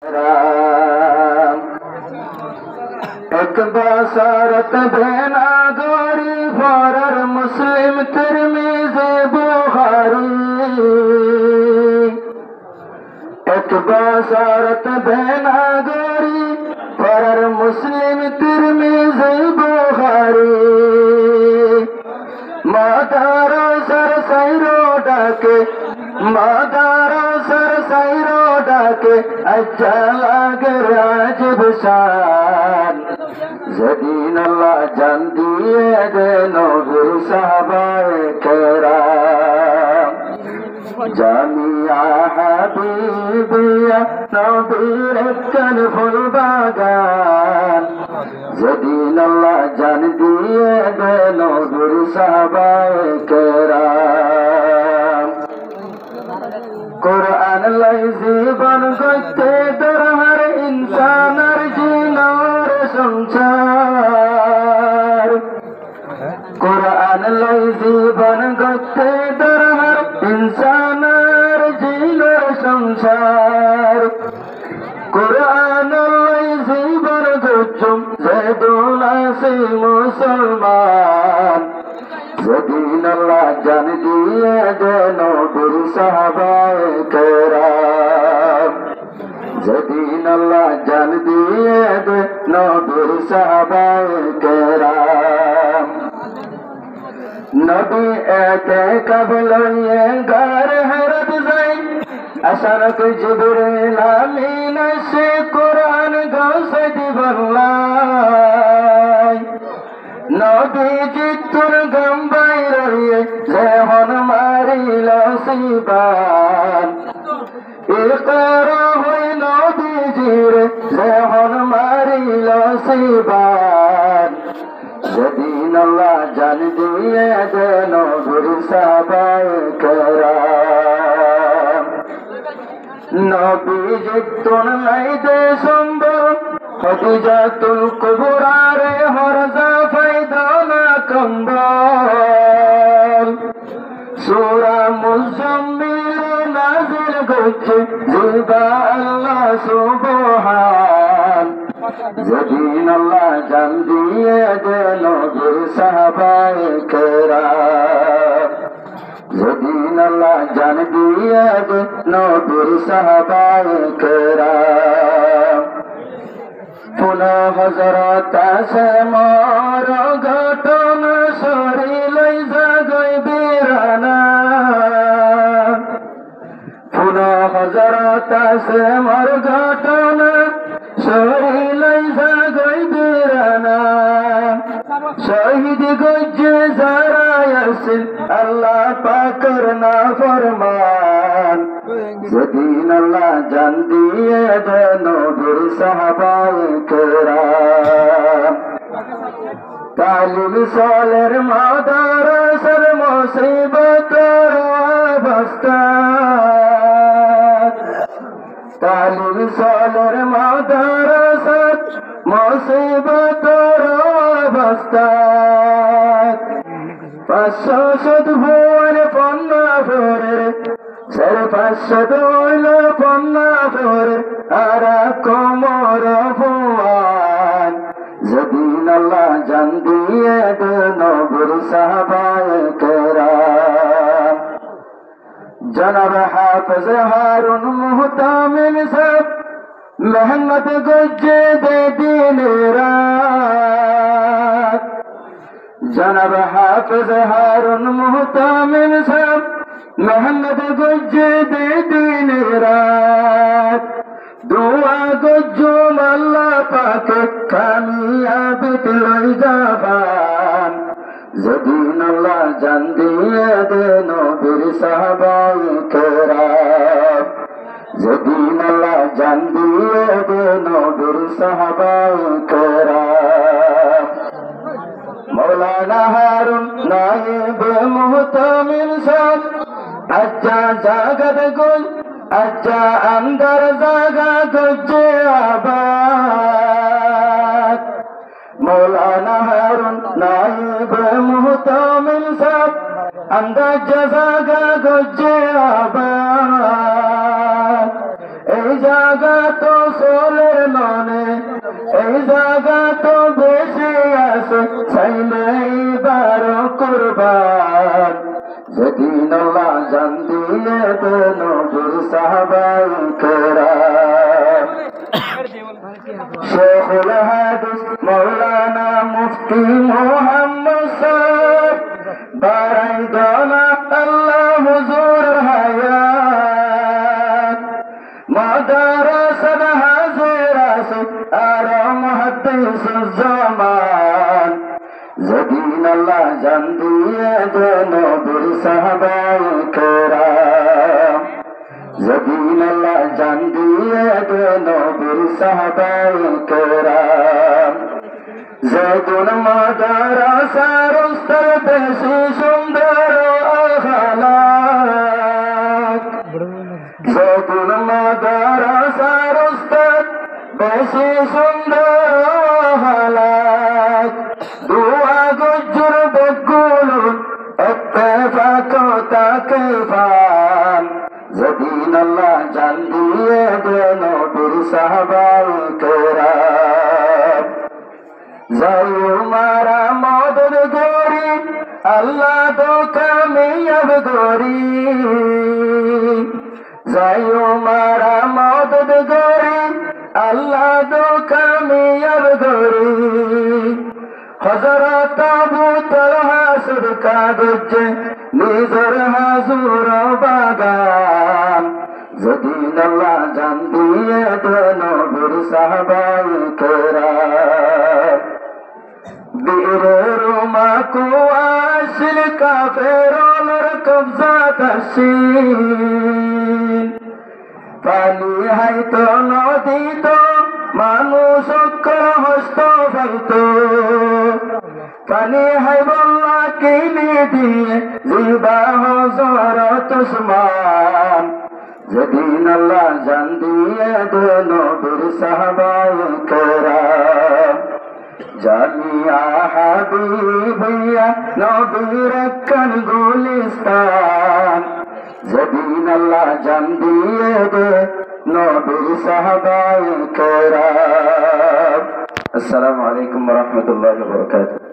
एक बसरत बेना गोरी फरर मुस्लिम तिरमिज़ी बुखारी एक बसरत बेना गोरी फरर मुस्लिम तिरमिज़ी बुखारी मादारो सर सैरो डाके मादारो सर सैरो डाके अच्छा लागे राजिब शान ज़दीन अल्लाह जान दिए दे नबीर साहबाए किराम जामिया हबीबिया नबीर कन फुल बागान ज़दीन अल्लाह जान दिए दे नबीर साहबाए किराम कुरान लाई जीवन गते दर हर इंसान जीनार संसार कुरान लाई जीवन गते दर हर इंसान जीनार संसार कुरान लाई जीवन गुचुम ज़ेदुला से मुसलमान ज़दीन अल्लाह जान दिए दे नबीर साहबाए किराम ज़दीन अल्लाह जान दिए दे नबीर साहबाए किराम नबी एके कबलये गार हरत जाए अचानक जिब्रील आमीन से कुरान गौसे दिबल्लाय नबीजी तुर गम्बाई रहिए जेहन मारिल सीबान इकरा हुई नबीजीर जेहन मारिल सीबान ज़दीन अल्लाह जान दिए दे नबीर साहबाए किराम नबीजी तुर लाई दे संबल खदीजातुल कुबरा रे हरजा फैदाना कंबल सूरा मुज़म्मिल नाज़िल गुच्छे जिबा अल्लाह सुबहान ज़दीन अल्लाह जान दिए दे नबीर साहबाए किराम ज़दीन अल्लाह जान दिए दे नबीर साहबाए किराम पुनः हज़रत से मार घटन शरीर जगई बीराना पुनः हज़रत से मार घटन शरीर जगई बीराना शहीद गज्जे जरा यासिन अल्लाह पाकर ना फरमान ज़दीन अल्लाह जान दिए दे नबीर साहबाए किराम तालिम सालेर मादारसर मुसीबतर अवस्था तालिम सालेर मादारसर मुसीबतर अवस्था पाँचशो सदभुवन पन्ना भरे सर पाँचशो दौल पन्ना भरे आरा कोमर भुवन ज़दीन अल्लाह जान दिए दे नबीर साहबाए किराम जनाब हाफिज हारून मुहतामिम साहब मेहनत गुज्जे दे दिन रात जनाब हाफिज हारून मुहतामिम साहब मेहनत गुज्जे दे दिन रात दुआ गुज्जुम अल्लाह पाके कामयाबी दिलाई जाबान ज़दीन अल्लाह जान दिए दे नबीर साहबाए किराम ज़दीन अल्लाह जान दिए दे नबीर साहबाए किराम मौलाना हारून नायब मुहतामिम साहब अच्छा जागत गुल अच्छा अंदर जागा गुज्जे आबाद मौलाना हारून नायब मुहतामिम साहब अंदर जागा गुज्जे आबाद জায়গা তো সোলের ননে, এই জায়গা তো বেশি আছে, চাইলে এবার কুরবান। যেদিন আল্লাহ জান দিয়ে দেন নবীর সাহাবায়ে কেরাম। শেখুল হাদিস মাওলানা মুফতি মুহাম্মদ সাহেব বারাই দনা আল্লাহ হুজুর হায়াত। মাদ্রাসার হাজির আছে আর মুহাদ্দিস জামান। যেদিন আল্লাহ জান দিয়ে দেন নবীর সাহাবায়ে কেরাম। যেদিন আল্লাহ জান দিয়ে দেন নবীর সাহাবায়ে কেরাম। যেদিন মাদ্রাসার উস্তাদ বেশি সুন্দর আখলাক। যেদিন মাদ্রাসার উস্তাদ বেশি সুন্দর আখলাক। দুয়া গুজর বেগুলুন ইত্তেফাক তাকে পান। যেদিন আল্লাহ জান দিয়ে দেন নবীর সাহাবায়ে কেরাম। যাই মারা মদদ গরি আল্লাহ তো কামিয়াব গরি। যাই মারা মদদ গরি আল্লাহ তো কামিয়াব গরি। হযরত আবু তালহা সদকা গজ্জে নিজর হাজুর বাগান। যেদিন আল্লাহ জান দিয়ে দেন নবীর সাহাবায়ে কেরাম। বীরের মাকু আসিল কাফেরনের কবজা তাসিন। পানি হাইতো নদী তো মানুষ অক্ষর হস্ত ফাইতো। পানি হাই বল্লা কিনি দিয়ে জিবা হযরত উসমান। যেদিন আল্লাহ জান দিয়ে দেন নবীর সাহাবায়ে কেরাম। জামিয়া হাবিবিয়া নবীর কান গুলিস্তান। যেদিন আল্লাহ জান দিয়ে দেন নবীর সাহাবায়ে কেরাম। আসসালামু আলাইকুম ওয়া রাহমাতুল্লাহি ওয়া বারাকাতুহু।